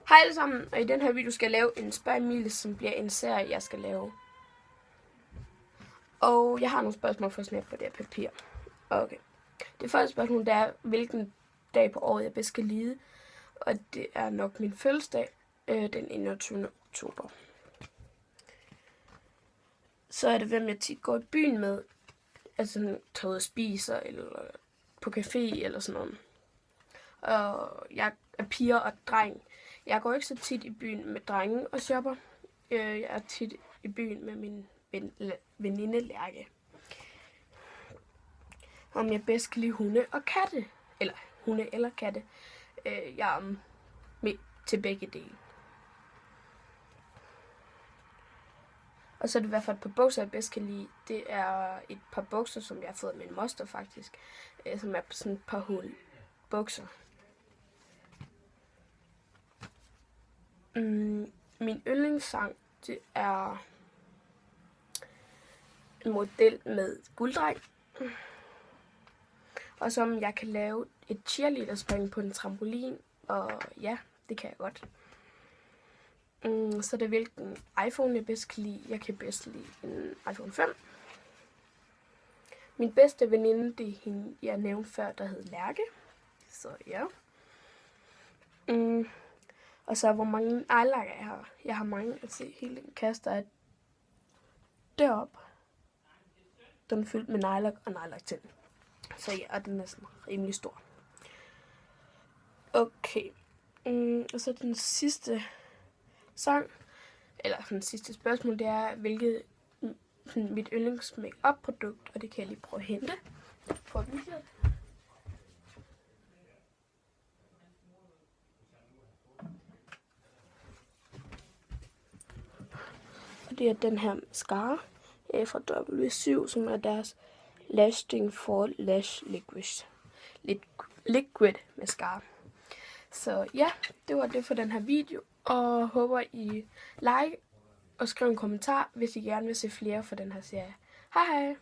Hej alle sammen, og i den her video skal jeg lave en Spørg Emilie, som bliver en serie, jeg skal lave. Og jeg har nogle spørgsmål for at snæppe på det her papir. Okay. Det første spørgsmål, det er, hvilken dag på året jeg bedst kan lide. Og det er nok min fødselsdag, den 21. oktober. Så er det, hvem jeg tit går i byen med. Altså tager ud og spiser, eller på café, eller sådan noget. Og jeg er piger og dreng. Jeg går ikke så tit i byen med drenge og shopper. Jeg er tit i byen med min veninde Lærke. Om jeg bedst kan lide hunde og katte. Eller hunde eller katte. Jeg er med til begge dele. Og så er det i hvert fald et par bukser, jeg bedst kan lide. Det er et par bukser, som jeg har fået af min moster faktisk. Som er sådan et par hul bukser. Min yndlingssang, det er en model med gulddreng. Og så om jeg kan lave et cheerleaderspring på en trampolin. Og ja, det kan jeg godt. Så er det hvilken iPhone jeg bedst kan lide. Jeg kan bedst lide en iPhone 5. Min bedste veninde, det er hende, jeg nævnte før, der hed Lærke. Så ja. Og så hvor mange eyeliner jeg har. Jeg har mange. Altså hele den kasse, der er deroppe. Den er fyldt med nejlak og nejlak-tænd. Så ja, og den er sådan rimelig stor. Okay. Og så den sidste sang, eller den sidste spørgsmål, det er, hvilket mit yndlings make-up produkt, og det kan jeg lige prøve at hente. Prøv at vise det. Og det er den her mascara fra W7, som er deres Lasting for Lash Liquid mascara. Så ja, det var det for den her video, og håber I like og skriv en kommentar, hvis I gerne vil se flere for den her serie. Hej hej!